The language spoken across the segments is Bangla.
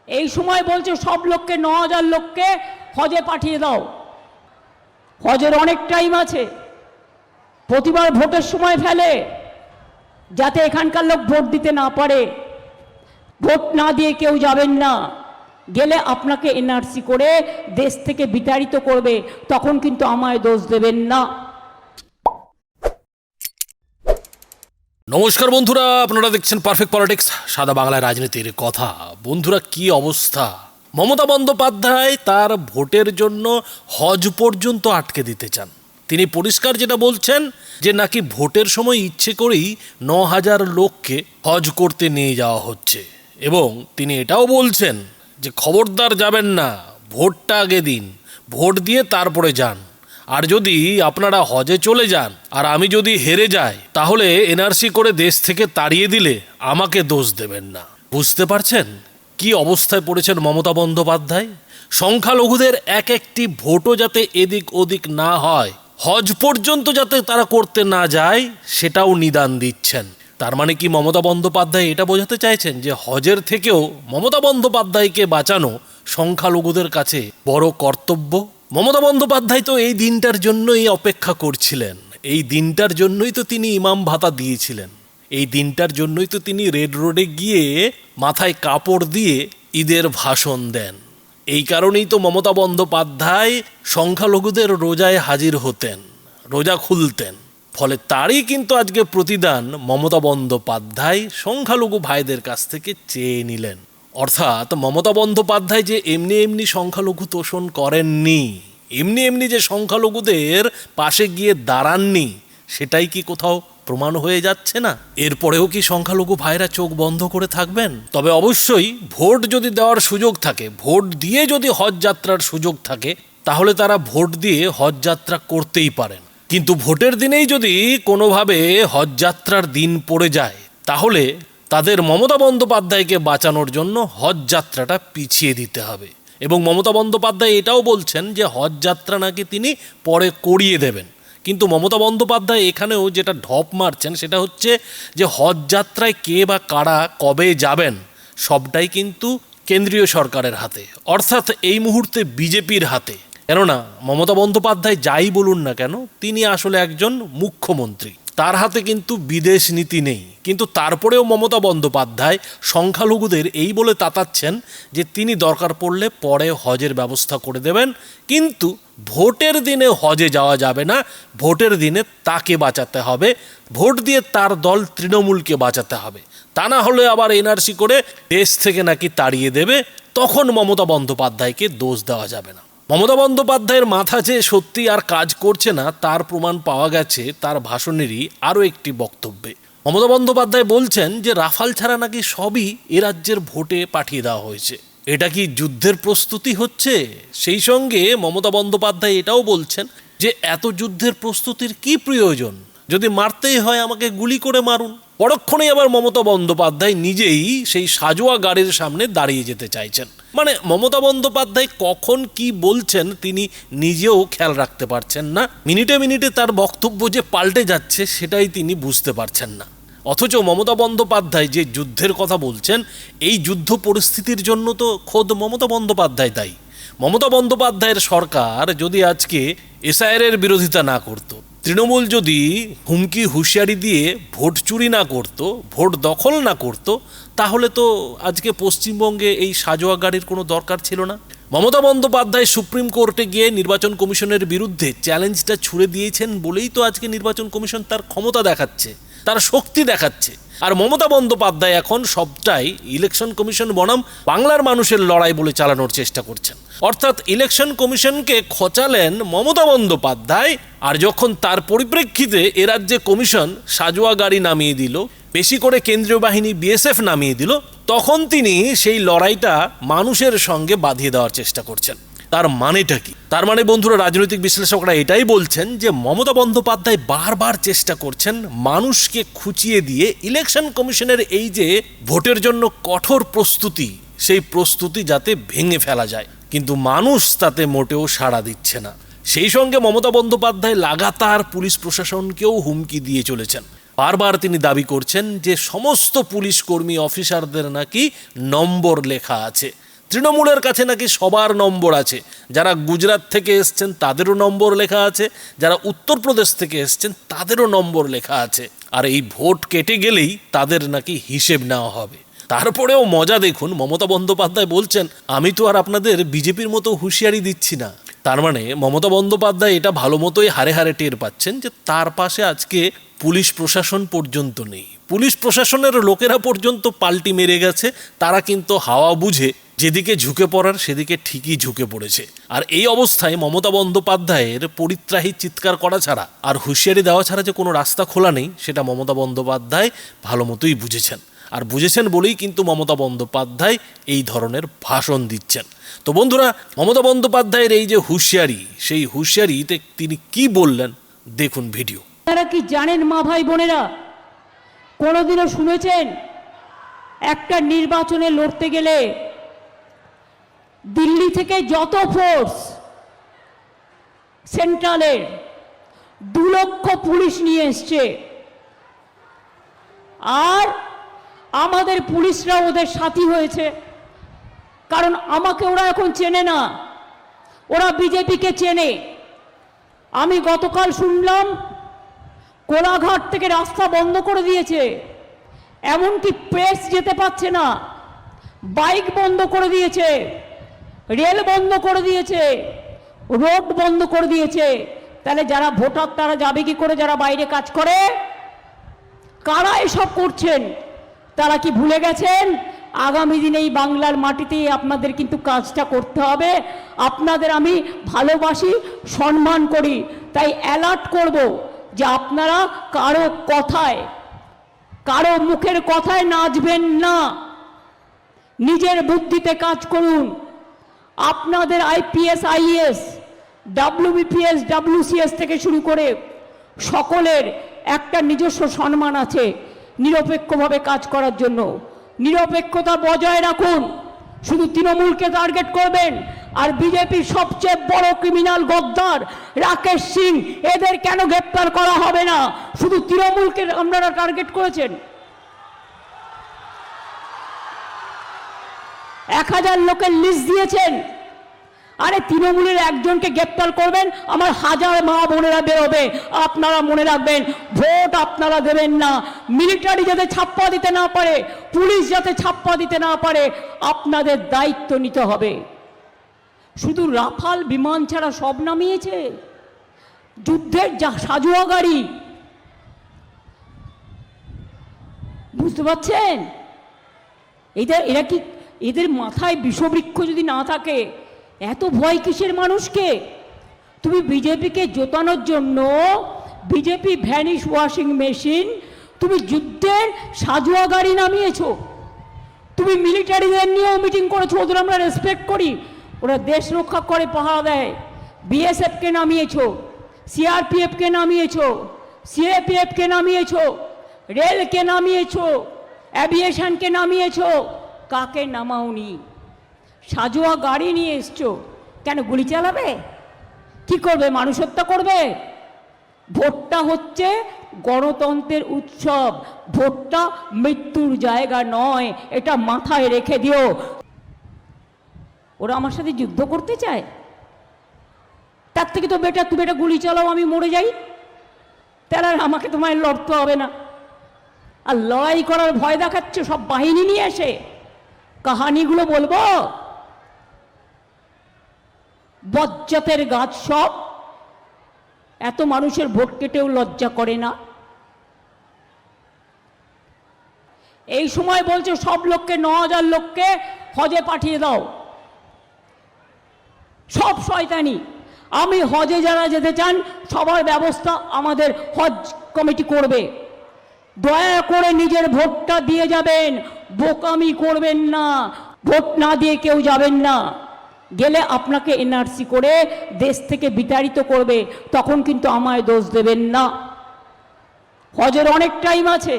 এই সময় বলছে সব লোককে ৯,০০০ লোককে হজে পাঠিয়ে দাও। হজের অনেক টাইম আছে, প্রতিবার ভোটের সময় ফেলে যাতে এখানকার লোক ভোট দিতে না পারে। ভোট না দিয়ে কেউ যাবেন না, গেলে আপনাকে এনআরসি করে দেশ থেকে বিতাড়িত করবে, তখন কিন্তু আমায় দোষ দেবেন না। নমস্কার বন্ধুরা, আপনারা দেখছেন পারফেক্ট পলিটিক্স, সাদা বাংলায় রাজনীতির কথা। বন্ধুরা, কি অবস্থা! মমতা বন্দ্যোপাধ্যায় তার ভোটের জন্য হজ পর্যন্ত আটকে দিতে চান। তিনি পরিষ্কার যেটা বলছেন যে নাকি ভোটের সময় ইচ্ছে করেই ৯,০০০ লোককে হজ করতে নিয়ে যাওয়া হচ্ছে, এবং তিনি এটাও বলছেন যে খবরদার যাবেন না, ভোটটা আগে দিন, ভোট দিয়ে তারপরে যান। আর যদি আপনারা হজে চলে যান আর আমি যদি হেরে যাই, তাহলে এনআরসি করে দেশ থেকে তাড়িয়ে দিলে আমাকে দোষ দেবেন না। বুঝতে পারছেন কি অবস্থায় পড়েছেন মমতা বন্দ্যোপাধ্যায়? সংখ্যালঘুদের এক একটি ভোটও যাতে এদিক ওদিক না হয়, হজ পর্যন্ত যাতে তারা করতে না যায়, সেটাও নিদান দিচ্ছেন। তার মানে কি মমতা বন্দ্যোপাধ্যায় এটা বোঝাতে চাইছেন যে হজের থেকেও মমতা বন্দ্যোপাধ্যায়কে বাঁচানো সংখ্যালঘুদের কাছে বড় কর্তব্য? মমতা বন্দ্যোপাধ্যায় তো এই দিনটার জন্যই অপেক্ষা করছিলেন, এই দিনটার জন্যই তো তিনি ইমাম ভাতা দিয়েছিলেন, এই দিনটার জন্যই তো তিনি রেড রোডে গিয়ে মাথায় কাপড় দিয়ে ঈদের ভাষণ দেন। এই কারণেই তো মমতা বন্দ্যোপাধ্যায় সংখ্যালঘুদের রোজায় হাজির হতেন, রোজা খুলতেন। ফলে তারই কিন্তু আজকে প্রতিদান মমতা বন্দ্যোপাধ্যায় সংখ্যালঘু ভাইদের কাছ থেকে চেয়ে নিলেন। অর্থাৎ মমতা বন্দ্যোপাধ্যায় যে এমনি এমনি সংখ্যালঘু তোষণ করেননি, এমনি এমনি যে সংখ্যালঘুদের পাশে গিয়ে দাঁড়াননি, সেটাই কি কোথাও প্রমাণ হয়ে যাচ্ছে না? এরপরেও কি সংখ্যালঘু ভাইরা চোখ বন্ধ করে থাকবেন? তবে অবশ্যই ভোট যদি দেওয়ার সুযোগ থাকে, ভোট দিয়ে যদি হজ যাত্রার সুযোগ থাকে, তাহলে তারা ভোট দিয়ে হজ যাত্রা করতেই পারেন। কিন্তু ভোটের দিনেই যদি কোনোভাবে হজ যাত্রার দিন পড়ে যায়, তাহলে তাদের মমতা বন্দ্যোপাধ্যায়কে বাঁচানোর জন্য হজ যাত্রাটা পিছিয়ে দিতে হবে। এবং মমতা বন্দ্যোপাধ্যায় এটাও বলছেন যে হজ যাত্রা নাকি তিনি পরে করিয়ে দেবেন। কিন্তু মমতা বন্দ্যোপাধ্যায় এখানেও যেটা ঢপ মারছেন সেটা হচ্ছে যে হজ যাত্রায় কে বা কারা কবে যাবেন, সবটাই কিন্তু কেন্দ্রীয় সরকারের হাতে, অর্থাৎ এই মুহূর্তে বিজেপির হাতে। কেননা মমতা বন্দ্যোপাধ্যায় যাই বলুন না কেন, তিনি আসলে একজন মুখ্যমন্ত্রী, তার হাতে কিন্তু বিদেশ নীতি নেই। কিন্তু তারপরেও মমতা বন্দ্যোপাধ্যায় সংখ্যালঘুদের এই বলে তাতাচ্ছেন যে তিনি দরকার পড়লে পরে হজের ব্যবস্থা করে দেবেন, কিন্তু ভোটের দিনে হজে যাওয়া যাবে না, ভোটের দিনে তাকে বাঁচাতে হবে, ভোট দিয়ে তার দল তৃণমূলকে বাঁচাতে হবে। তা না হলে আবার এনআরসি করে দেশ থেকে নাকি তাড়িয়ে দেবে, তখন মমতা বন্দ্যোপাধ্যায়কে দোষ দেওয়া যাবে না। মমতা বন্দ্যোপাধ্যায়ের মাথা যে সত্যি আর কাজ করছে না, তার প্রমাণ পাওয়া গেছে তার ভাষণেরই আরও একটি বক্তব্যে। মমতা বন্দ্যোপাধ্যায় বলছেন যে রাফাল ছাড়া নাকি সবই এ রাজ্যের ভোটে পাঠিয়ে দেওয়া হয়েছে। এটা কি যুদ্ধের প্রস্তুতি হচ্ছে? সেই সঙ্গে মমতা বন্দ্যোপাধ্যায় এটাও বলছেন যে এত যুদ্ধের প্রস্তুতির কি প্রয়োজন, যদি মারতেই হয় আমাকে গুলি করে মারুন। পরক্ষণেই আবার মমতা বন্দ্যোপাধ্যায় নিজেই সেই সাজোয়া গাড়ির সামনে দাঁড়িয়ে যেতে চাইছেন। মানে মমতা বন্দ্যোপাধ্যায় কখন কি বলছেন তিনি নিজেও খেয়াল রাখতে পারছেন না, মিনিটে মিনিটে তার বক্তব্য যে পাল্টে যাচ্ছে সেটাই তিনি বুঝতে পারছেন না। অথচ মমতা বন্দ্যোপাধ্যায় যে যুদ্ধের কথা বলছেন, এই যুদ্ধ পরিস্থিতির জন্য তো খোদ মমতা বন্দ্যোপাধ্যায় দায়ী। মমতা বন্দ্যোপাধ্যায়ের সরকার যদি আজকে এসআইআরের বিরোধিতা না করত, তৃণমূল যদি হুমকি হুঁশিয়ারি দিয়ে ভোট চুরি না করত, ভোট দখল না করত, তাহলে তো আজকে পশ্চিমবঙ্গে এই সাজোয়া গাড়ির কোনো দরকার ছিল না। মমতা বন্দ্যোপাধ্যায় সুপ্রিম কোর্টে গিয়ে নির্বাচন কমিশনের বিরুদ্ধে চ্যালেঞ্জটা ছুড়ে দিয়েছেন বলেই তো আজকে নির্বাচন কমিশন তার ক্ষমতা দেখাচ্ছে, তার শক্তি দেখাচ্ছে। আর মমতা বন্দ্যোপাধ্যায় এখন সবটাই ইলেকশন কমিশন বনাম বাংলার মানুষের লড়াই বলে চালানোর চেষ্টা করছেন। অর্থাৎ ইলেকশন কমিশনকে খোঁচালেন মমতা বন্দ্যোপাধ্যায়, আর যখন তার পরিপ্রেক্ষিতে এ রাজ্যে কমিশন সাজোয়া গাড়ি নামিয়ে দিল, বেশি করে কেন্দ্রীয় বাহিনী বিএসএফ নামিয়ে দিল, তখন তিনি সেই লড়াইটা মানুষের সঙ্গে বাঁধিয়ে দেওয়ার চেষ্টা করছেন। তার মানেটা কি? তার মানে বন্ধুরা, রাজনৈতিক বিশ্লেষকরা এটাই বলছেন যে মমতা বন্দ্যোপাধ্যায় বারবার চেষ্টা করছেন মানুষকে খুঁচিয়ে দিয়ে ইলেকশন কমিশনের এই যে ভোটের জন্য কঠোর প্রস্তুতি, সেই প্রস্তুতি যাতে ভেঙে ফেলা যায়, কিন্তু মানুষ তাতে মোটেও সাড়া দিচ্ছে না। সেই সঙ্গে মমতা বন্দ্যোপাধ্যায় লাগাতার পুলিশ প্রশাসনকেও হুমকি দিয়ে চলেছেন। বারবার তিনি দাবি করছেন যে সমস্ত পুলিশ কর্মী অফিসারদের নাকি নম্বর লেখা আছে, তৃণমূলের কাছে নাকি সবার নম্বর আছে, যারা গুজরাট থেকে এসছেন তাদেরও নম্বর লেখা আছে, যারা উত্তরপ্রদেশ থেকে এসছেন তাদেরও নম্বর লেখা আছে, আর এই ভোট কেটে গেলেই তাদের নাকি হিসেব নেওয়া হবে। তারপরেও মজা দেখুন, মমতা বন্দ্যোপাধ্যায় বলছেন আমি তো আর আপনাদের বিজেপির মতো হুঁশিয়ারি দিচ্ছি না। তার মানে মমতা বন্দ্যোপাধ্যায় এটা ভালো মতোই হারে হারে টের পাচ্ছেন যে তার পাশে আজকে পুলিশ প্রশাসন পর্যন্ত নেই, পুলিশ প্রশাসনের লোকেরা পর্যন্ত পাল্টি মেরে গেছে। তারা কিন্তু হাওয়া বুঝে যেদিকে ঝুঁকে পড়ার সেদিকে ঠিকই ঝুঁকে পড়েছে। আর এই অবস্থায় মমতা বন্দ্যোপাধ্যায়ের পরিত্রাহী চিৎকার করা ছাড়া আর হুঁশিয়ারি দেওয়া ছাড়া যে কোনো রাস্তা খোলা নেই, সেটা মমতা বন্দ্যোপাধ্যায় ভালো মতোই বুঝেছেন। আর বুঝেছেন বলেই কিন্তু মমতা বন্দ্যোপাধ্যায় এই ধরনের ভাষণ দিচ্ছেন। তো বন্ধুরা, মমতা বন্দ্যোপাধ্যায়ের এই যে হুঁশিয়ারি, সেই হুঁশিয়ারিতে তিনি কি বললেন দেখুন ভিডিও। তারা কি জানেন মা ভাই বোনেরা, কোনোদিনও শুনেছেন একটা নির্বাচনে লড়তে গেলে দিল্লি থেকে যত ফোর্স সেন্ট্রালের 2 লক্ষ পুলিশ নিয়ে এসছে, আর আমাদের পুলিশরা ওদের সাথী হয়েছে। কারণ আমাকে ওরা এখন চেনে না, ওরা বিজেপিকে চেনে। আমি গতকাল শুনলাম কোলাঘাট থেকে রাস্তা বন্ধ করে দিয়েছে, এমনকি প্রেস যেতে পারছে না, বাইক বন্ধ করে দিয়েছে, রেল বন্ধ করে দিয়েছে, রোড বন্ধ করে দিয়েছে। তাহলে যারা ভোটার তারা যাবে কি করে, যারা বাইরে কাজ করে? কারা এসব করছেন? তারা কি ভুলে গেছেন আগামী দিনে এই বাংলার মাটিতেই আপনাদের কিন্তু কাজটা করতে হবে? আপনাদের আমি ভালোবাসি, সম্মান করি, তাই অ্যালার্ট করব যে আপনারা কারো কথায়, কারো মুখের কথায় নাচবেন না, নিজের বুদ্ধিতে কাজ করুন। আপনাদের আইপিএস, আইএস, ডব্লিউবিপিএস, ডব্লিউসিএস থেকে শুরু করে সকলের একটা নিজস্ব সম্মান আছে নিরপেক্ষভাবে কাজ করার জন্য। নিরপেক্ষতা বজায় রাখুন। শুধু তৃণমূলকে টার্গেট করবেন আর বিজেপির সবচেয়ে বড় ক্রিমিনাল গদ্দার রাকেশ সিং, এদের কেন গ্রেপ্তার করা হবে না? শুধু তৃণমূলকে আপনারা টার্গেট করেছেন। 1000 লোকের লিস্ট দিয়েছেন। আরে তৃণমূলের একজনকে গ্রেপ্তার করবেন, আমার 1000 মা বোনেরা বেরোবে। আপনারা মনে রাখবেন, ভোট আপনারা দেবেন না। মিলিটারি যাতে ছাপ্পা দিতে না পারে, পুলিশ যাতে ছাপ্পা দিতে না পারে, আপনাদের দায়িত্ব নিতে হবে। শুধু রাফাল বিমান ছাড়া সব নামিয়েছে, যুদ্ধের সাজোয়া গাড়ি। বুঝতে পারছেন? এরা কি, এদের মাথায় বিষবৃক্ষ যদি না থাকে, এত ভয় কিসের মানুষকে? তুমি বিজেপিকে জোতানোর জন্য বিজেপি ভ্যানিশ ওয়াশিং মেশিন, তুমি যুদ্ধের সাজোয়া গাড়ি নামিয়েছো। তুমি মিলিটারিদের নিয়েও মিটিং করেছো, ওদের আমরা রেসপেক্ট করি, ওরা দেশ রক্ষা করে, পাহারা দেয়। বিএসএফকে নামিয়েছো, সিআরপিএফকে নামিয়েছো, সিএপিএফকে নামিয়েছো, রেলকে নামিয়েছো, অ্যাভিয়েশনকে নামিয়েছো। কাকে নামাওনি? সাজোয়া গাড়ি নিয়ে এসছো, কেন গুলি চালাবে? কি করবে? মানুষ হত্যা করবে? ভোটটা হচ্ছে গণতন্ত্রের উৎসব, ভোটটা মৃত্যুর জায়গা নয়, এটা মাথায় রেখে দিও। ওরা আমার সাথে যুদ্ধ করতে চায়, তার থেকে তো বেটার তুমি এটা গুলি চালাও, আমি মরে যাই, তাহলে আমাকে তোমায় লড়তে হবে না। আর লড়াই করার ভয় দেখাচ্ছে সব বাহিনী নিয়ে এসে, কাহানিগুলো বলবো? বজ্জাতের গাছ সব। এত মানুষের ভোট কেটেও লজ্জা করে না। এই সময় বলছে সব লোককে, 9000 লোককে হজে পাঠিয়ে দাও। সব শয়তানি। আমি হজে যারা যেতে চান সবার ব্যবস্থা আমাদের হজ কমিটি করবে। দয়া করে নিজের ভোটটা দিয়ে যাবেন, বোকামি করবেন না। ভোট না দিয়ে কেউ যাবেন না, গেলে আপনাকে এনআরসি করে দেশ থেকে বিতাড়িত করবে, তখন কিন্তু আমায় দোষ দেবেন না। হজের অনেক টাইম আছে,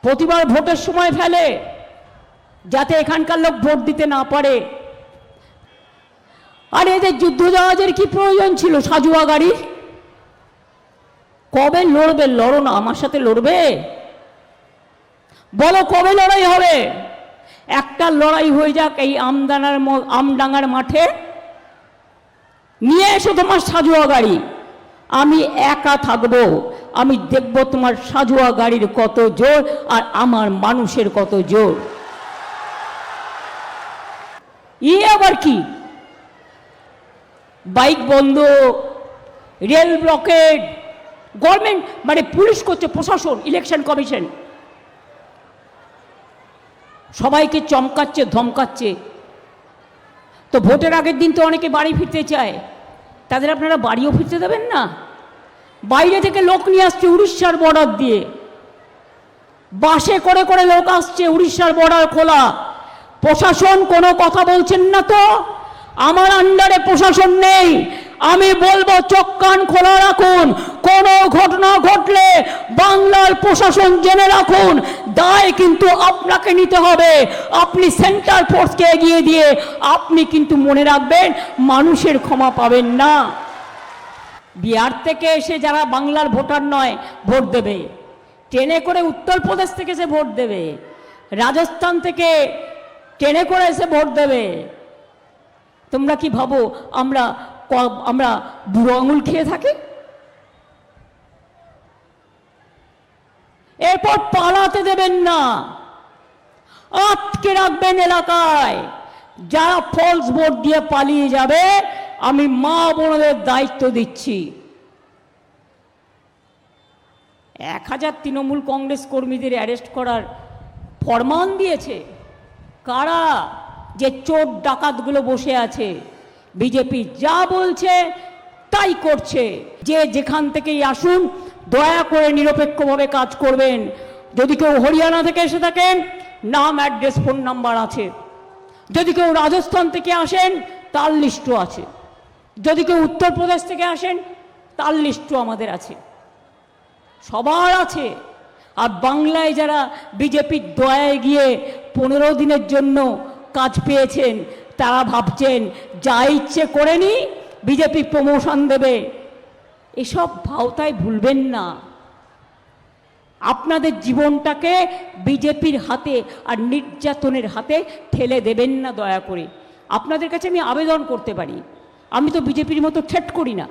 প্রতিবার ভোটের সময় ফেলে যাতে এখানকার লোক ভোট দিতে না পারে। আর এদের যুদ্ধজাহাজের কি প্রয়োজন ছিল সাজোয়া গাড়ির? কবে লড়বে? লড়ো না, আমার সাথে লড়বে? বলো কবে লড়াই হবে? একটা লড়াই হয়ে যাক এই আমডাঙ্গার মাঠে, নিয়ে এসো তোমার সাজোয়া গাড়ি, আমি একা থাকবো, আমি দেখব তোমার সাজোয়া গাড়ির কত জোর আর আমার মানুষের কত জোর। আবার কি বাইক বন্ধ, রেল ব্লকেড, গভর্নমেন্ট মানে পুলিশ করছে, প্রশাসন, ইলেকশন কমিশন সবাইকে চমকাচ্ছে ধমকাচ্ছে। তো ভোটের আগের দিন তো অনেকে বাড়ি ফিরতে চায়, তাদের আপনারা বাড়িও ফিরতে দেবেন না। বাইরে থেকে লোক নিয়ে আসছে উড়িষ্যার বর্ডার দিয়ে, বাসে করে করে লোক আসছে, উড়িষ্যার বর্ডার খোলা, প্রশাসন কোনো কথা বলছেন না। তো আমার আন্ডারে প্রশাসন নেই, আমি বলবো চোখ কান খোলা রাখুন, কোনো ঘটনা ঘটলে বাংলার প্রশাসন জেনে রাখুন, দায় কিন্তু আপনাকে নিতে হবে। আপনি সেন্ট্রাল ফোর্সকে এগিয়ে দিয়ে আপনি কিন্তু মনে রাখবেন মানুষের ক্ষমা পাবেন না। বিহার থেকে এসে যারা বাংলার ভোটার নয় ভোট দেবে, ট্রেনে করে উত্তরপ্রদেশ থেকে এসে ভোট দেবে, রাজস্থান থেকে ট্রেনে করে এসে ভোট দেবে। তোমরা কি ভাবো আমরা আমরা বুড়ো আঙুল খেয়ে থাকি? এরপর পালাতে দেবেন না, আটকে রাখবেন এলাকায়। যারা ফলস ভোট দিয়ে পালিয়ে যাবে আমি মা বোনদের দায়িত্ব দিচ্ছি। 1000 তৃণমূল কংগ্রেস কর্মীদের অ্যারেস্ট করার ফরমান দিয়েছে কারা? যে চোর ডাকাতগুলো বসে আছে। বিজেপি যা বলছে তাই করছে। যে যেখান থেকেই আসুন দয়া করে নিরপেক্ষভাবে কাজ করবেন। যদি কেউ হরিয়ানা থেকে এসে থাকেন, নাম অ্যাড্রেস ফোন নাম্বার আছে। যদি কেউ রাজস্থান থেকে আসেন তার লিস্টও আছে। যদি কেউ উত্তরপ্রদেশ থেকে আসেন তার লিস্টও আমাদের আছে, সবার আছে। আর বাংলায় যারা বিজেপির দয়ায় গিয়ে 15 দিনের জন্য কাজ পেয়েছেন তারা ভাবছেন যা ইচ্ছে করে নি, বিজেপি প্রমোশন দেবে। এসব ভাওতায় ভুলবেন না। আপনাদের জীবনটাকে বিজেপির হাতে আর নির্যাতনের হাতে ঠেলে দেবেন না দয়া করে। আপনাদের কাছে আমি আবেদন করতে পারি, আমি তো বিজেপির মতো ঠেট করি না।